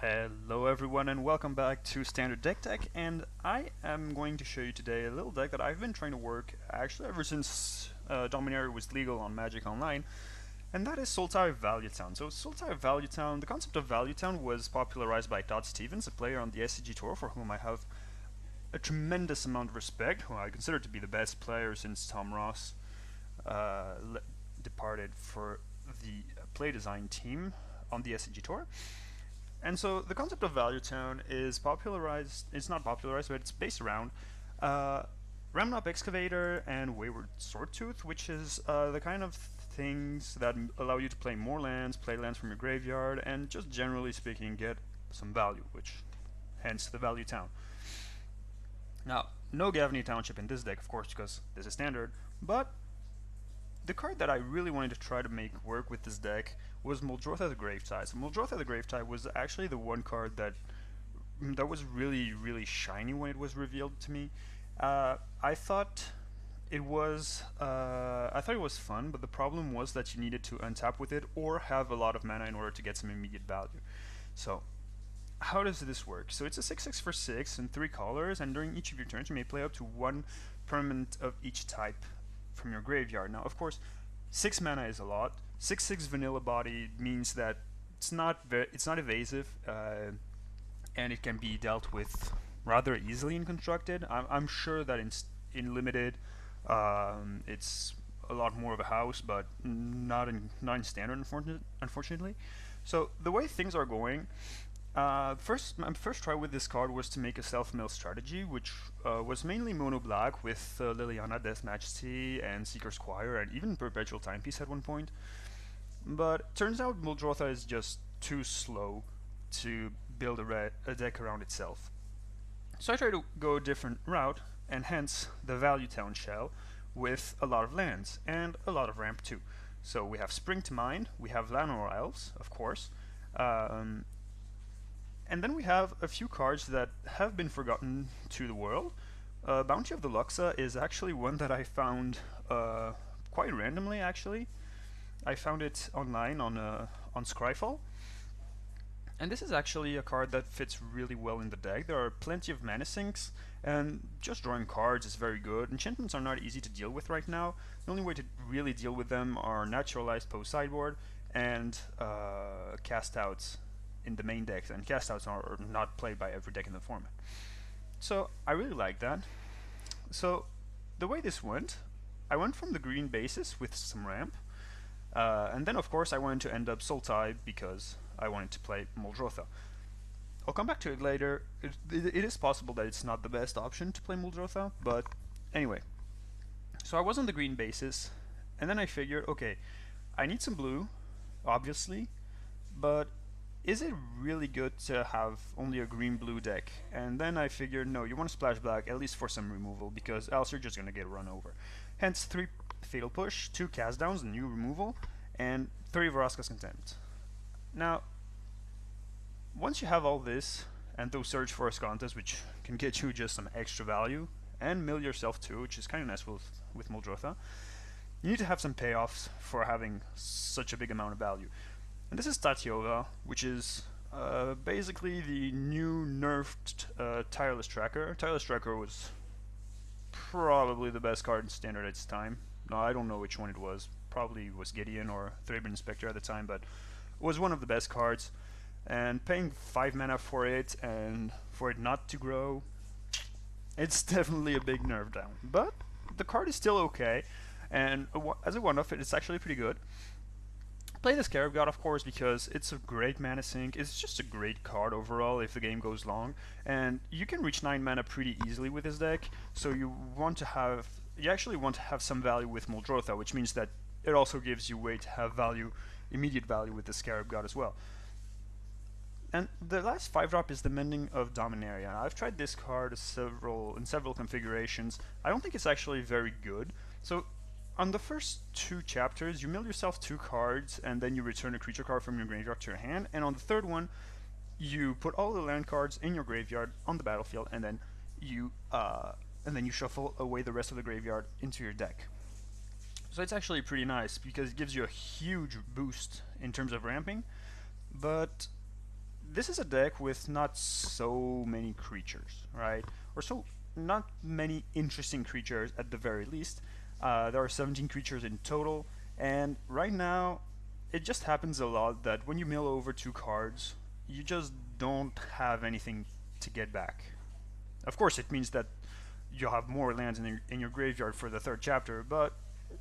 Hello everyone and welcome back to Standard Deck Tech, and I am going to show you today a little deck that I've been trying to work actually ever since Dominaria was legal on Magic Online, and that is Sultai Valuetown. So Sultai Valuetown, the concept of Valuetown was popularized by Todd Stevens, a player on the SCG Tour for whom I have a tremendous amount of respect, who I consider to be the best player since Tom Ross departed for the play design team on the SCG Tour. And so the concept of Valuetown is popularized, it's not popularized, but it's based around Ramunap Excavator and Wayward Swordtooth, which is the kind of things that allow you to play more lands, play lands from your graveyard, and just generally speaking get some value, which hence the Valuetown. Now, no Gavany Township in this deck, of course, because this is standard, but the card that I really wanted to try to make work with this deck was Muldrotha the Gravetide. So Muldrotha the Gravetide was actually the one card that was really shiny when it was revealed to me. I thought it was fun, but the problem was that you needed to untap with it or have a lot of mana in order to get some immediate value. So how does this work? So it's a 6/6 for 6 and 3 colors, and during each of your turns you may play up to one permanent of each type from your graveyard. Now, of course, 6 mana is a lot. 6/6 vanilla body means that it's not evasive, and it can be dealt with rather easily in constructed. I'm sure that in limited, it's a lot more of a house, but not in standard, unfortunately. So the way things are going. My first try with this card was to make a self-mill strategy, which was mainly mono-black with Liliana, Death Majesty, and Seeker's Choir, and even Perpetual Timepiece at one point. But turns out Muldrotha is just too slow to build a deck around itself. So I tried to go a different route, and hence the Valuetown shell with a lot of lands, and a lot of ramp too. So we have Spring to Mind, we have Llanowar Elves, of course, and then we have a few cards that have been forgotten to the world. Bounty of the Luxa is actually one that I found quite randomly, actually. I found it online on Scryfall. And this is actually a card that fits really well in the deck. There are plenty of mana sinks, and just drawing cards is very good. Enchantments are not easy to deal with right now. The only way to really deal with them are naturalized post sideboard and cast outs in the main decks, and castouts are not played by every deck in the format. So I really like that. So the way this went, I went from the green basis with some ramp, and then of course I wanted to end up Sultai because I wanted to play Muldrotha. I'll come back to it later. It is possible that it's not the best option to play Muldrotha, but anyway. So I was on the green basis, and then I figured, okay, I need some blue, obviously, but is it really good to have only a green-blue deck? And then I figured, no, you want to splash black, at least for some removal, because else you're just going to get run over. Hence, 3 Fatal Push, 2 Cast Downs, new removal, and 3 Vraska's Contempt. Now, once you have all this, and those Surge Force contests, which can get you just some extra value, and mill yourself too, which is kind of nice with Muldrotha, you need to have some payoffs for having such a big amount of value. And this is Tatyova, which is basically the new nerfed Tireless Tracker. Tireless Tracker was probably the best card in Standard at its time. No, I don't know which one it was. Probably was Gideon or Thraben Inspector at the time, but it was one of the best cards. And paying 5 mana for it, and for it not to grow, it's definitely a big nerf down. But the card is still okay, and as a one-off, it's actually pretty good. Play the Scarab God, of course, because it's a great mana sink. It's just a great card overall if the game goes long, and you can reach 9 mana pretty easily with this deck. So you actually want to have some value with Muldrotha, which means that it also gives you way to have value, immediate value with the Scarab God as well. And the last 5-drop is the Mending of Dominaria. I've tried this card in several configurations. I don't think it's actually very good. So on the first 2 chapters, you mill yourself 2 cards, and then you return a creature card from your graveyard to your hand, and on the third one, you put all the land cards in your graveyard on the battlefield, and then you shuffle away the rest of the graveyard into your deck. So it's actually pretty nice, because it gives you a huge boost in terms of ramping, but this is a deck with not so many creatures, right? Or so not many interesting creatures at the very least. There are 17 creatures in total, and right now it just happens a lot that when you mill over 2 cards, you just don't have anything to get back. Of course, it means that you'll have more lands in your graveyard for the 3rd chapter, but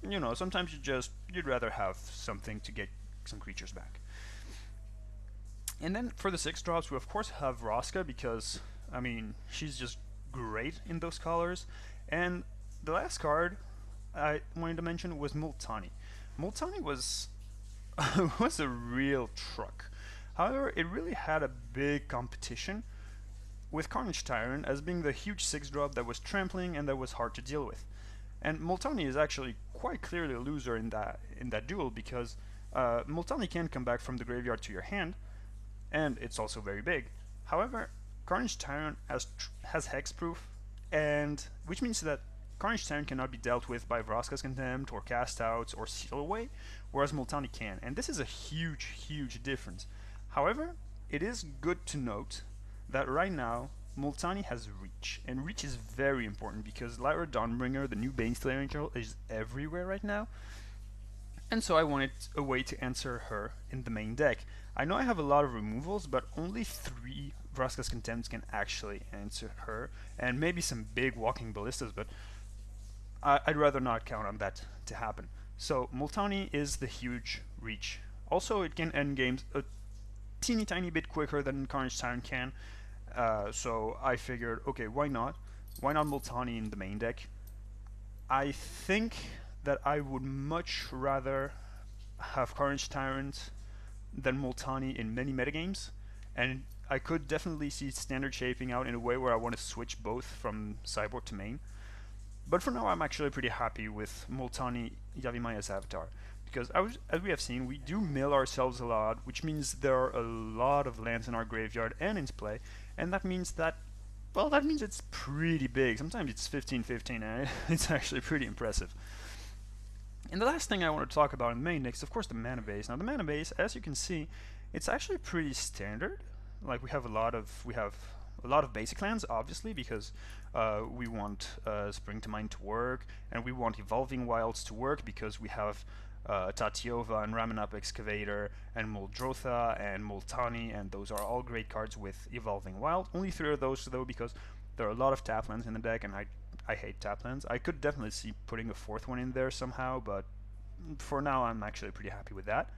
you know, sometimes you'd rather have something to get some creatures back. And then for the 6 drops, we of course have Vraska because, I mean, she's just great in those colors. And the last card I wanted to mention was Multani. Multani was was a real truck. However, it really had a big competition with Carnage Tyrant as being the huge 6-drop that was trampling and that was hard to deal with. And Multani is actually quite clearly a loser in that duel because Multani can come back from the graveyard to your hand, and it's also very big. However, Carnage Tyrant has hexproof, and which means that Carnage Tyrant cannot be dealt with by Vraska's Contempt or Cast Outs or Seal Away, whereas Multani can, and this is a huge difference. However, it is good to note that right now Multani has Reach, and Reach is very important because Lyra Dawnbringer, the new Baneslayer Angel, is everywhere right now, and so I wanted a way to answer her in the main deck. I know I have a lot of removals, but only 3 Vraska's Contempts can actually answer her, and maybe some big Walking Ballistas, but I'd rather not count on that to happen. So Multani is the huge Reach. Also, it can end games a teeny tiny bit quicker than Carnage Tyrant can, so I figured, okay, why not? Why not Multani in the main deck? I think that I would much rather have Carnage Tyrant than Multani in many metagames, and I could definitely see standard shaping out in a way where I want to switch both from sideboard to main. But for now, I'm actually pretty happy with Multani Yavimaya's avatar, because as we have seen, we do mill ourselves a lot, which means there are a lot of lands in our graveyard and in play, and that means that, well, that means it's pretty big. Sometimes it's 15-15, and it's actually pretty impressive. And the last thing I want to talk about in the main deck is, of course, the mana base. Now, the mana base, as you can see, it's actually pretty standard. Like, we have a lot of basic lands, obviously, because we want Spring to Mind to work, and we want Evolving Wilds to work because we have Tatyova and Ramunap Excavator and Muldrotha and Multani, and those are all great cards with Evolving Wild. Only 3 of those, though, because there are a lot of tap lands in the deck, and I hate tap lands. I could definitely see putting a 4th one in there somehow, but for now I'm actually pretty happy with that.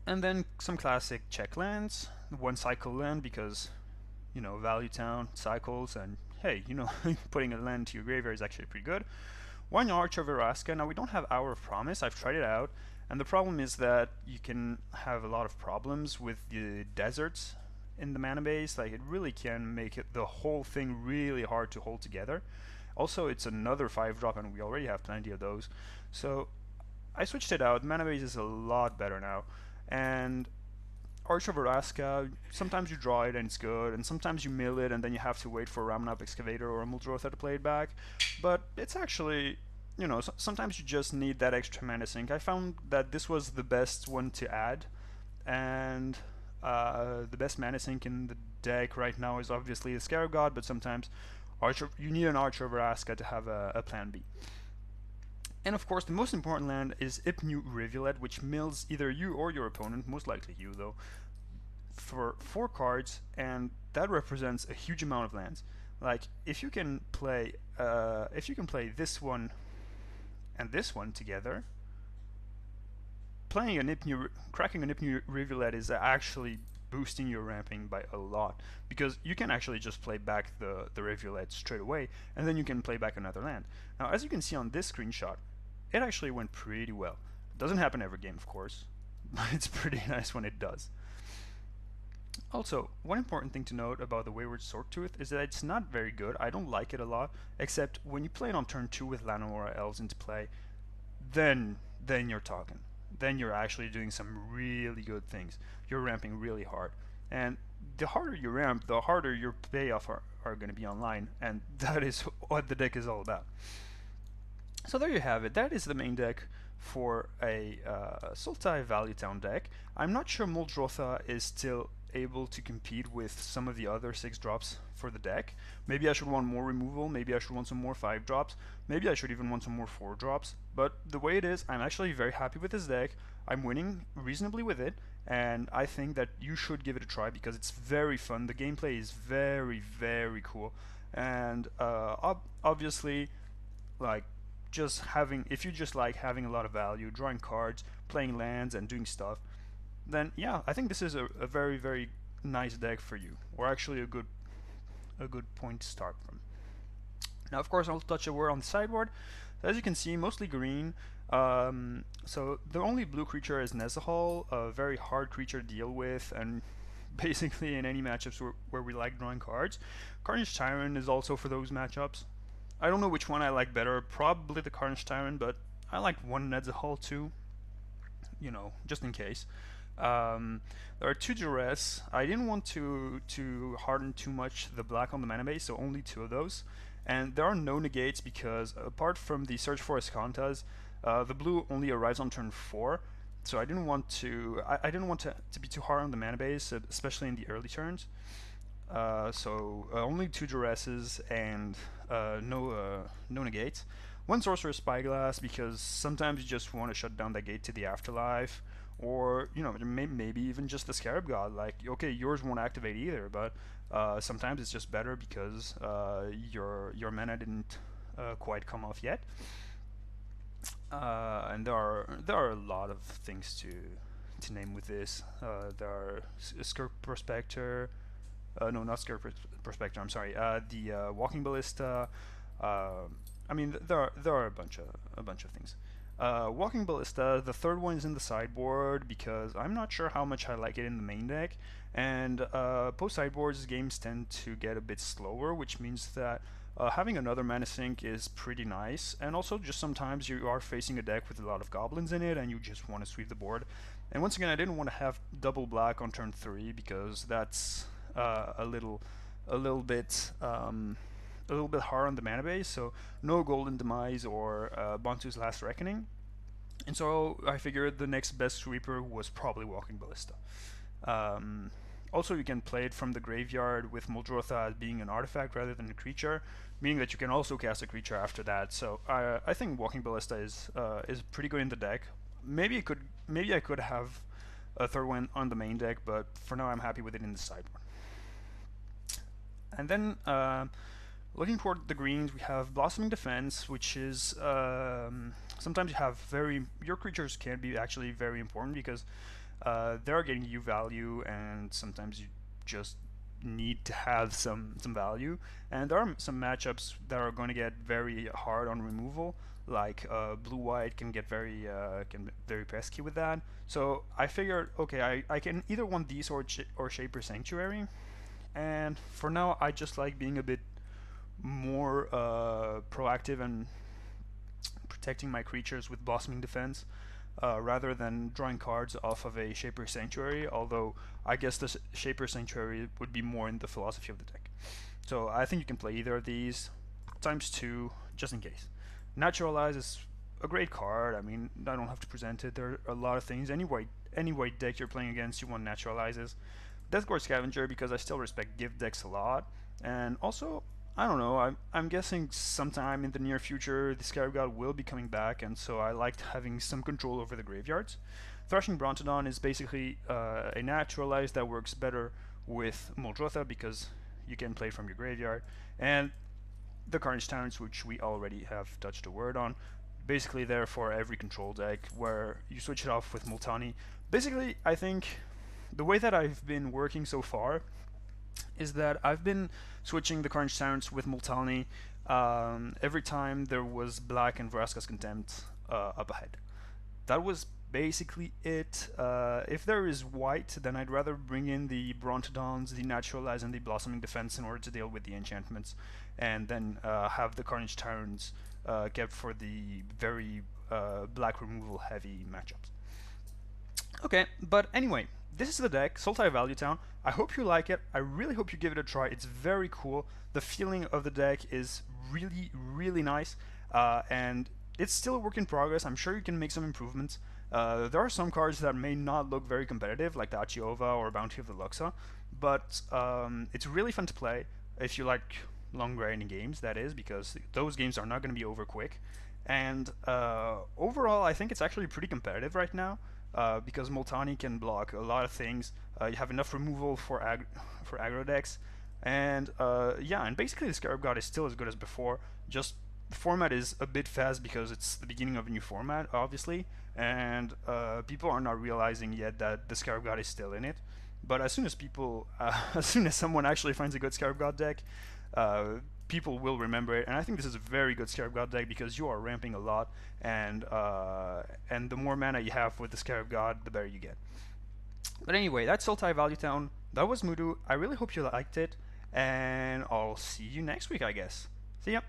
And then some classic check lands, 1 cycle land because, you know, Valuetown cycles, and hey, you know, putting a land to your graveyard is actually pretty good. 1 Arch of Orazca. Now, we don't have Hour of Promise. I've tried it out, and the problem is that you can have a lot of problems with the deserts in the mana base. Like, it really can make the whole thing really hard to hold together. Also, it's another 5-drop, and we already have plenty of those. So I switched it out. Mana base is a lot better now, and Arch of Orazca, sometimes you draw it and it's good, and sometimes you mill it and then you have to wait for a Ramunap Excavator or a Muldrotha to play it back. But it's actually, you know, sometimes you just need that extra mana sink. I found that this was the best one to add, and the best mana sink in the deck right now is obviously the Scarab God, but sometimes you need an Arch of Orazca to have a plan B. And of course, the most important land is Ipnu Rivulet, which mills either you or your opponent, most likely you though, for 4 cards, and that represents a huge amount of lands. Like, if you can play this one and this one together, cracking an Ipnu Rivulet is actually boosting your ramping by a lot, because you can actually just play back the Rivulet straight away, and then you can play back another land. Now, as you can see on this screenshot, it actually went pretty well. It doesn't happen every game, of course, but it's pretty nice when it does. Also, one important thing to note about the Wayward Swordtooth is that it's not very good. I don't like it a lot, except when you play it on turn 2 with Llanowar Elves into play, then you're talking. Then you're actually doing some really good things. You're ramping really hard. And the harder you ramp, the harder your payoff are going to be online, and that is what the deck is all about. So there you have it. That is the main deck for a Sultai Valuetown deck. I'm not sure Muldrotha is still able to compete with some of the other 6 drops for the deck. Maybe I should want more removal, maybe I should want some more 5 drops, maybe I should even want some more 4 drops, but the way it is, I'm actually very happy with this deck. I'm winning reasonably with it, and I think that you should give it a try because it's very fun. The gameplay is very, very cool, and obviously, like, if you just like having a lot of value, drawing cards, playing lands, and doing stuff, then yeah, I think this is a very, very nice deck for you, or actually a good point to start from. Now, of course, I'll touch a word on the sideboard. As you can see, mostly green. So the only blue creature is Nezahal, a very hard creature to deal with, and basically in any matchups where we like drawing cards. Carnage Tyrant is also for those matchups. I don't know which one I like better, probably the Carnage Tyrant, but I like one Nezahal too, you know, just in case. There are 2 duress. I didn't want to harden too much the black on the mana base, so only 2 of those. And there are no negates because apart from the Search for Escantas, the blue only arrives on turn 4. So I didn't want to be too hard on the mana base, especially in the early turns. So only 2 duresses and no negates. One Sorcerous Spyglass because sometimes you just want to shut down that gate to the afterlife, or you know, maybe even just the Scarab God. Like, okay, yours won't activate either, but sometimes it's just better because your mana didn't quite come off yet. And there are a lot of things to name with this. There are Skirt Prospector. No, not Skirt Prospector. I'm sorry. The Walking Ballista. I mean, there are a bunch of things. Walking Ballista, the 3rd one is in the sideboard because I'm not sure how much I like it in the main deck, and post sideboards games tend to get a bit slower, which means that having another mana sink is pretty nice, and also just sometimes you are facing a deck with a lot of goblins in it and you just want to sweep the board. And once again, I didn't want to have double black on turn 3 because that's a little bit hard on the mana base, so no Golden Demise or Bantu's Last Reckoning. And so I figured the next best sweeper was probably Walking Ballista. Also, you can play it from the graveyard with Muldrotha as being an artifact rather than a creature, meaning that you can also cast a creature after that. So I think Walking Ballista is pretty good in the deck. Maybe I could have a 3rd one on the main deck, but for now I'm happy with it in the sideboard. And then looking toward the greens, we have Blossoming Defense, which is sometimes you have your creatures can be actually very important because they are getting you value, and sometimes you just need to have some value. And there are some matchups that are going to get very hard on removal, like blue-white can get very pesky with that. So I figured, okay, I can either want these or Shaper Sanctuary. And for now, I just like being a bit more proactive and protecting my creatures with Blossoming Defense rather than drawing cards off of a Shaper Sanctuary, although I guess the Shaper Sanctuary would be more in the philosophy of the deck. So I think you can play either of these ×2 just in case. Naturalize is a great card. I mean, I don't have to present it. There are a lot of things. Any white deck you're playing against, you want Naturalizes. Deathgorge Scavenger because I still respect gift decks a lot, and also I don't know, I'm guessing sometime in the near future the Scarab God will be coming back, and so I liked having some control over the graveyards. Thrashing Brontodon is basically a naturalize that works better with Muldrotha because you can play from your graveyard, and the Carnage Tyrants, which we already have touched a word on, basically there for every control deck where you switch it off with Multani. Basically, I think the way that I've been working so far is that I've been switching the Carnage Tyrants with Multani every time there was black and Vraska's Contempt up ahead. That was basically it. If there is white, then I'd rather bring in the Brontodons, the Naturalize, and the Blossoming Defense in order to deal with the enchantments, and then have the Carnage Tyrants kept for the very black removal heavy matchups. Okay, but anyway, this is the deck, Sultai Valuetown. I hope you like it. I really hope you give it a try. It's very cool. The feeling of the deck is really, really nice, and it's still a work in progress. I'm sure you can make some improvements, There are some cards that may not look very competitive, like Tatyova or Bounty of the Luxa, but it's really fun to play if you like long grinding games, that is, because those games are not going to be over quick. And overall, I think it's actually pretty competitive right now, because Multani can block a lot of things. You have enough removal for aggro decks, and yeah, and basically the Scarab God is still as good as before, just the format is a bit fast because it's the beginning of a new format, obviously, and people are not realizing yet that the Scarab God is still in it. But as soon as people, as soon as someone actually finds a good Scarab God deck, people will remember it. And I think this is a very good Scarab God deck because you are ramping a lot, and the more mana you have with the Scarab God, the better you get. But anyway, that's Sultai Valuetown. That was Mudu. I really hope you liked it, and I'll see you next week, I guess. See ya.